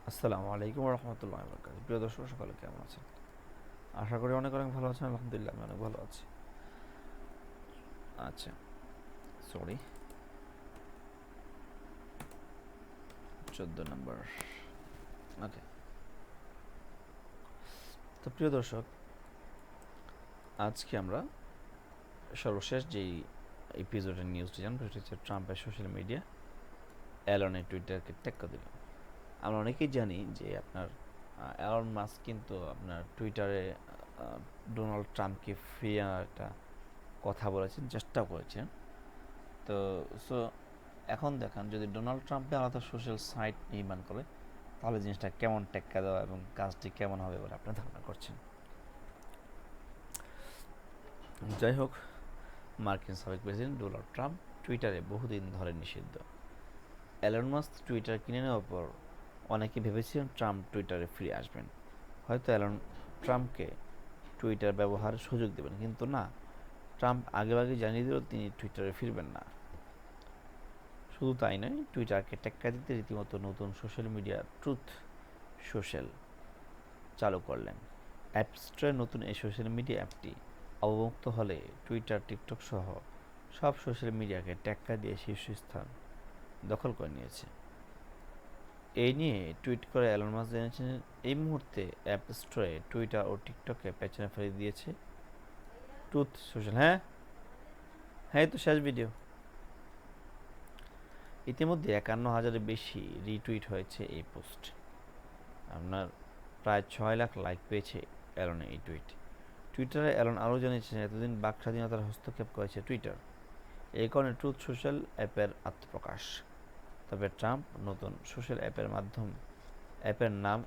আসসালামু আলাইকুম রহমতুল্লাহ বরকাত। প্রিয় দর্শক, সকলে কেমন আছেন? আশা করি অনেক অনেক ভালো আছেন। আলহামদুলিল্লাহ, আমি অনেক ভালো আছি। আচ্ছা, সরি, 14 নম্বর। ওকে, তো প্রিয় দর্শক, আজকে আমরা সর্বশেষ যেই এপিসোডের নিউজটি জানবো সেটা হচ্ছে ট্রাম্পের সোশ্যাল মিডিয়া অ্যালনের টুইটারকে টেক্কা দিল। আমরা অনেকেই জানি যে আপনার অ্যালন মাস্ক কিন্তু আপনার টুইটারে ডোনাল্ড ট্রাম্পকে ফিরিয়ে আনার একটা কথা বলেছেন, চেষ্টাও করেছেন। তো সো এখন দেখান, যদি ডোনাল্ড ট্রাম্পে আলাদা সোশ্যাল সাইট নির্মাণ করে তাহলে জিনিসটা কেমন টেক্কা দেওয়া এবং কাজটি কেমন হবে বলে আপনি ধারণা করছেন? যাই হোক, মার্কিন সাবেক প্রেসিডেন্ট ডোনাল্ড ট্রাম্প টুইটারে বহুদিন ধরে নিষিদ্ধ। এলন মাস্ক টুইটার কিনে নেওয়ার পর অনেকে ভেবেছিলেন ট্রাম্প টুইটারে ফিরে আসবেন, হয়তো এলন ট্রাম্পকে টুইটার ব্যবহারের সুযোগ দেবেন। কিন্তু না, ট্রাম্প আগেভাগে জানিয়ে দিল তিনি টুইটারে ফিরবেন না। শুধু তাই নয়, টুইটারকে টেক্কা দিতে রীতিমতো নতুন সোশ্যাল মিডিয়া ট্রুথ সোশ্যাল চালু করলেন। অ্যাপ স্টোরে নতুন এই সোশ্যাল মিডিয়া অ্যাপটি অবমুক্ত হলে টুইটার, টিকটক সহ সব সোশ্যাল মিডিয়াকে টেক্কা দিয়ে শীর্ষস্থান দখল করে নিয়েছে। এই নিয়ে টুইট করে এলন মাস্ক জানিয়েছেন, এই মুহূর্তে অ্যাপ স্টোরে টুইটার ও টিকটককে পেছনে ফেলে দিয়েছে ট্রুথ সোশ্যাল। হ্যাঁ হ্যাঁ, এই তো শেষ ভিডিও। ইতিমধ্যে 51,000-এর বেশি রিটুইট হয়েছে এই পোস্ট। আপনার প্রায় 6 লাখ লাইক পেয়েছে অ্যালনের এই টুইট। টুইটারে অ্যালন আরও জানিয়েছেন, এতদিন বাক স্বাধীনতার হস্তক্ষেপ করেছে টুইটার, এই কারণে ট্রুথ সোশ্যাল অ্যাপের আত্মপ্রকাশ। তবে ট্রাম্প নতুন সোশ্যাল অ্যাপের নাম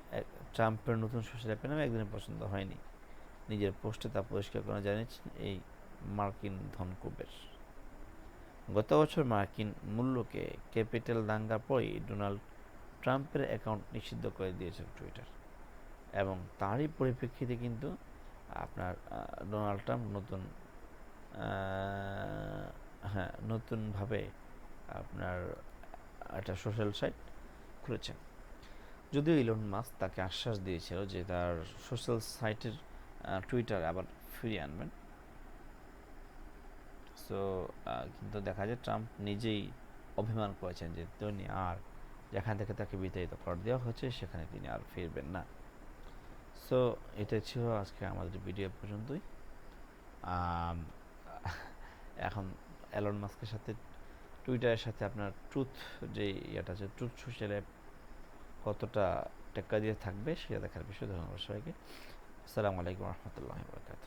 ট্রাম্পের নতুন সোশ্যাল অ্যাপের নাম একদিনের পছন্দ হয়নি। নিজের পোস্টে তা পরিষ্কার করে জানিয়েছেন এই মার্কিন ধনকুবের। গত বছর মার্কিন মূল্যকে ক্যাপিটাল দাঙ্গার পরেই ডোনাল্ড ট্রাম্পের অ্যাকাউন্ট নিষিদ্ধ করে দিয়েছে টুইটার, এবং তারই পরিপ্রেক্ষিতে কিন্তু আপনার ডোনাল্ড ট্রাম্প নতুনভাবে আপনার একটা সোশ্যাল সাইট খুলেছেন। যদিও ইলন মাস্ক তাকে আশ্বাস দিয়েছিল যে তার সোশ্যাল সাইটের টুইটার আবার ফিরিয়ে আনবেন। সো কিন্তু দেখা যায় ট্রাম্প নিজেই অভিমান করেছেন যে তিনি আর যেখান থেকে তাকে বিতাড়িত করে দেওয়া হয়েছে সেখানে তিনি আর ফিরবেন না। সো এটাই ছিল আজকে আমাদের ভিডিও পর্যন্তই। এখন এলন মাস্কের সাথে টুইটারের সাথে আপনার ট্রুথ যে ইয়েটা আছে, ট্রুথ সোশ্যাল অ্যাপ কতটা টেক্কা দিয়ে থাকবে সেটা দেখার বিষয়। ধন্যবাদ সবাইকে। আসসালামু আলাইকুম রহমতুল্লাহ বরকাত।